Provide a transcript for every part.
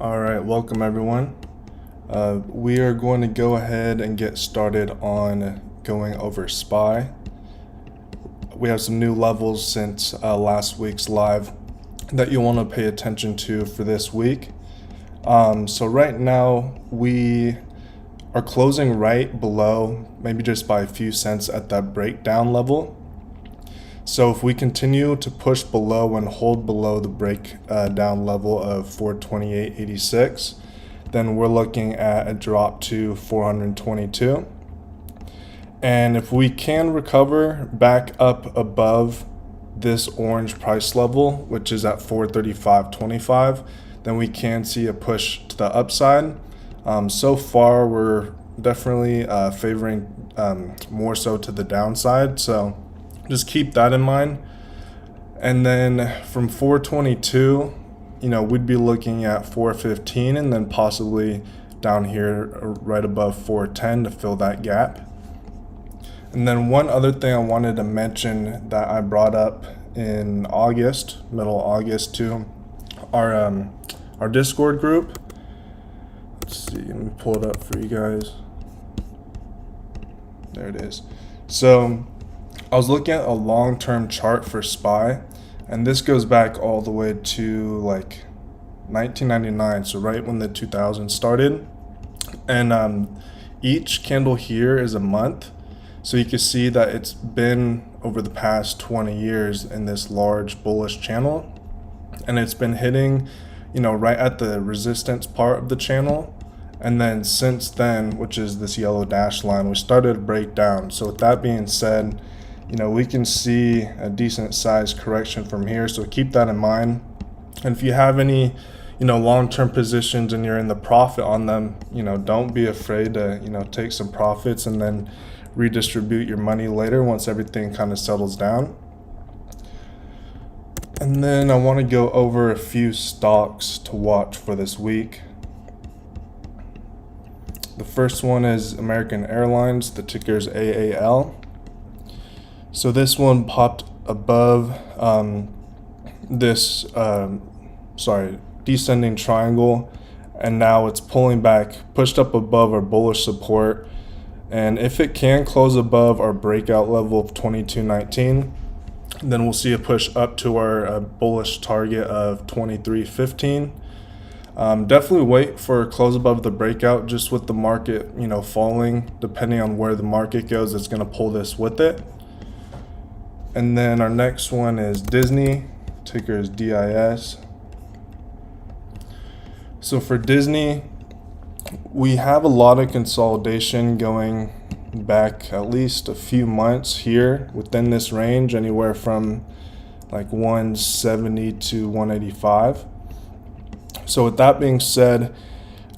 All right, welcome everyone. We are going to go ahead and get started on going over SPY. We have some new levels since last week's live that you'll want to pay attention to for this week. So right now we are closing right below, maybe just by a few cents at that breakdown level. So if we continue to push below and hold below the breakdown level of 428.86, then we're looking at a drop to 422. And if we can recover back up above this orange price level, which is at 435.25, then we can see a push to the upside. So far, we're definitely favoring more so to the downside. So just keep that in mind. And then from 422, we'd be looking at 415 and then possibly down here right above 410 to fill that gap. And then one other thing I wanted to mention that I brought up in August, middle August, to our Discord group. Let's see, let me pull it up for you guys. There it is. So I was looking at a long-term chart for SPY, and this goes back all the way to like 1999, so right when the 2000s started. And each candle here is a month, so you can see that it's been over the past 20 years in this large bullish channel, and it's been hitting, right at the resistance part of the channel. And then since then, which is this yellow dash line, we started to break down. So with that being said, we can see a decent sized correction from here, so keep that in mind. And if you have any, long-term positions and you're in the profit on them, don't be afraid to, take some profits and then redistribute your money later once everything kind of settles down. And then I want to go over a few stocks to watch for this week. The first one is American Airlines, the ticker is AAL. So this one popped above this descending triangle, and now it's pulling back, pushed up above our bullish support. And if it can close above our breakout level of 22.19, then we'll see a push up to our bullish target of 23.15. Definitely wait for a close above the breakout. Just with the market, falling, depending on where the market goes, it's going to pull this with it. And then our next one is Disney, ticker is DIS. So for Disney, we have a lot of consolidation going back at least a few months here within this range, anywhere from like 170 to 185. So with that being said,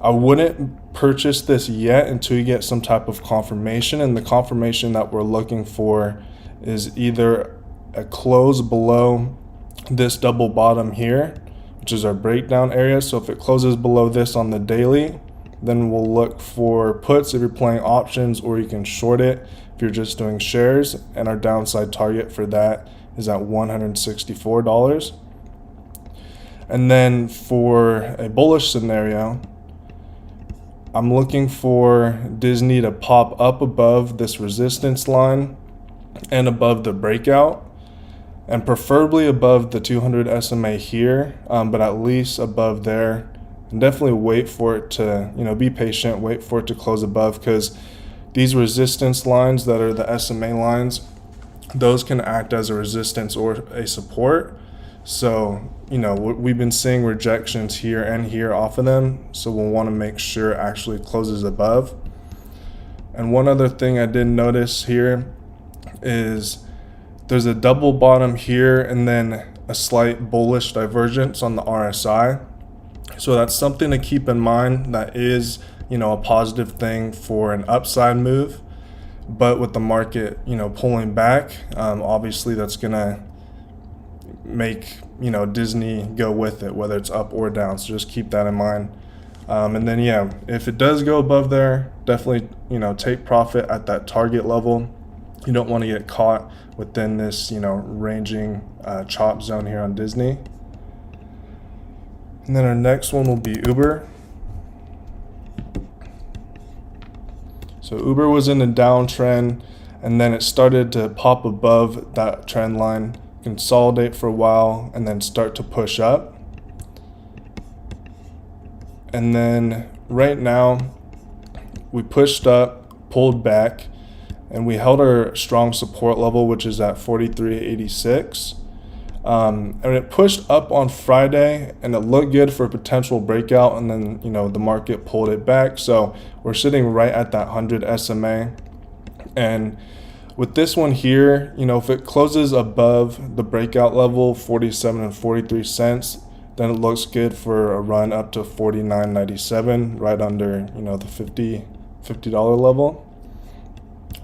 I wouldn't purchase this yet until you get some type of confirmation, and the confirmation that we're looking for is either a close below this double bottom here, which is our breakdown area. So if it closes below this on the daily, then we'll look for puts if you're playing options, or you can short it if you're just doing shares, and our downside target for that is at $164. And then for a bullish scenario, I'm looking for Disney to pop up above this resistance line and above the breakout, and preferably above the 200 SMA here, but at least above there. And definitely wait for it to, be patient, wait for it to close above, because these resistance lines that are the SMA lines, those can act as a resistance or a support. So, we've been seeing rejections here and here off of them, so we'll want to make sure it actually closes above. And one other thing I did notice here is there's a double bottom here and then a slight bullish divergence on the RSI. So that's something to keep in mind. That is, a positive thing for an upside move. But with the market, pulling back, obviously that's going to make, Disney go with it, whether it's up or down. So just keep that in mind. And then, if it does go above there, definitely, take profit at that target level. You don't want to get caught within this, ranging chop zone here on Disney. And then our next one will be Uber. So Uber was in a downtrend, and then it started to pop above that trend line, consolidate for a while, and then start to push up. And then right now, we pushed up, pulled back, and we held our strong support level, which is at 43.86. And it pushed up on Friday, and it looked good for a potential breakout, and then the market pulled it back. So we're sitting right at that 100 SMA. And with this one here, if it closes above the breakout level 47 and 43 cents, then it looks good for a run up to 49.97, right under the $50 level.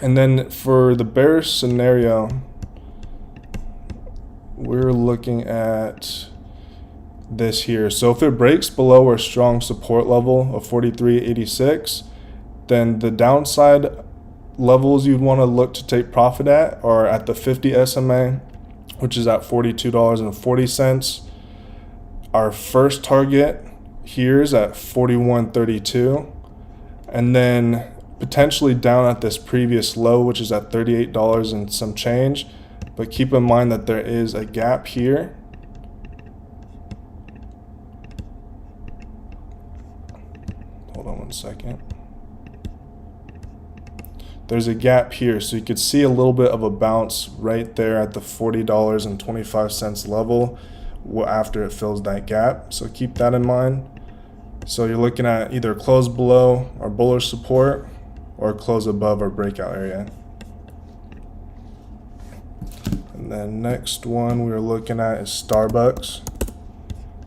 And then for the bearish scenario, we're looking at this here. So if it breaks below our strong support level of 43.86, then the downside levels you'd want to look to take profit at are at the 50 SMA, which is at $42.40. Our first target here is at 41.32, and then potentially down at this previous low, which is at $38 and some change. But keep in mind that there is a gap here. Hold on one second. There's a gap here, so you could see a little bit of a bounce right there at the $40.25 level after it fills that gap. So keep that in mind. So you're looking at either close below our bullish support or close above our breakout area. And then next one we're looking at is SBUX.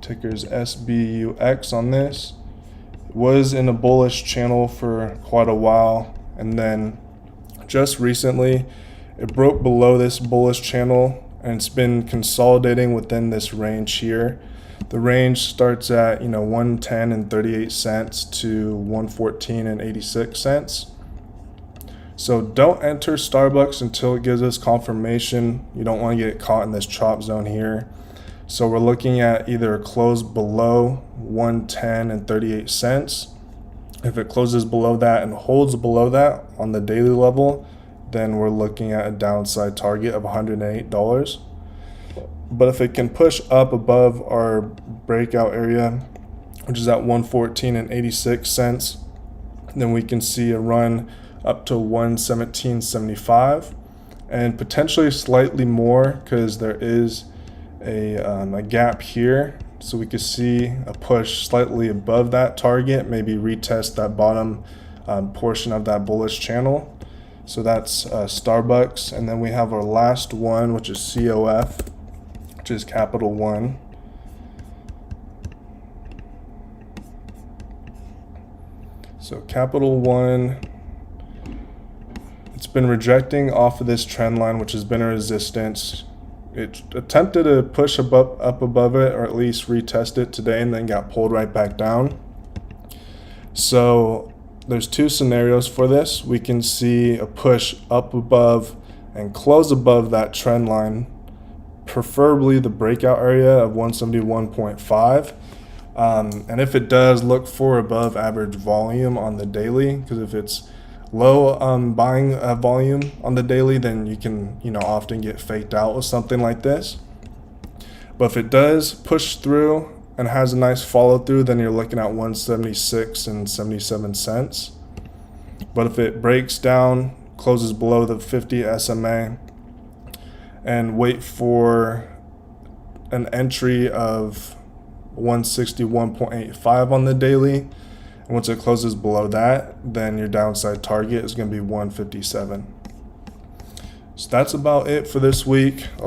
Ticker's SBUX on this. It was in a bullish channel for quite a while, and then just recently it broke below this bullish channel, and it's been consolidating within this range here. The range starts at 110 and 38 cents to 114 and 86 cents. So don't enter SBUX until it gives us confirmation. You don't want to get caught in this chop zone here. So we're looking at either a close below 110 and 38 cents. If it closes below that and holds below that on the daily level, then we're looking at a downside target of $108. But if it can push up above our breakout area, which is at 114 and 86 cents, then we can see a run up to 117.75 and potentially slightly more, because there is a gap here. So we could see a push slightly above that target, maybe retest that bottom portion of that bullish channel. So that's SBUX. And then we have our last one, which is COF, which is Capital One. So Capital One, it's been rejecting off of this trend line, which has been a resistance. It attempted to push up above it, or at least retest it today, and then got pulled right back down. So there's two scenarios for this. We can see a push up above and close above that trend line, preferably the breakout area of 171.5. And if it does, look for above average volume on the daily, because if it's low buying volume on the daily, then you can often get faked out with something like this. But if it does push through and has a nice follow through, then you're looking at 176 and 77 cents. But if it breaks down, closes below the 50 SMA, and wait for an entry of 161.85 on the daily, and once it closes below that, then your downside target is going to be 157. So that's about it for this week. I'll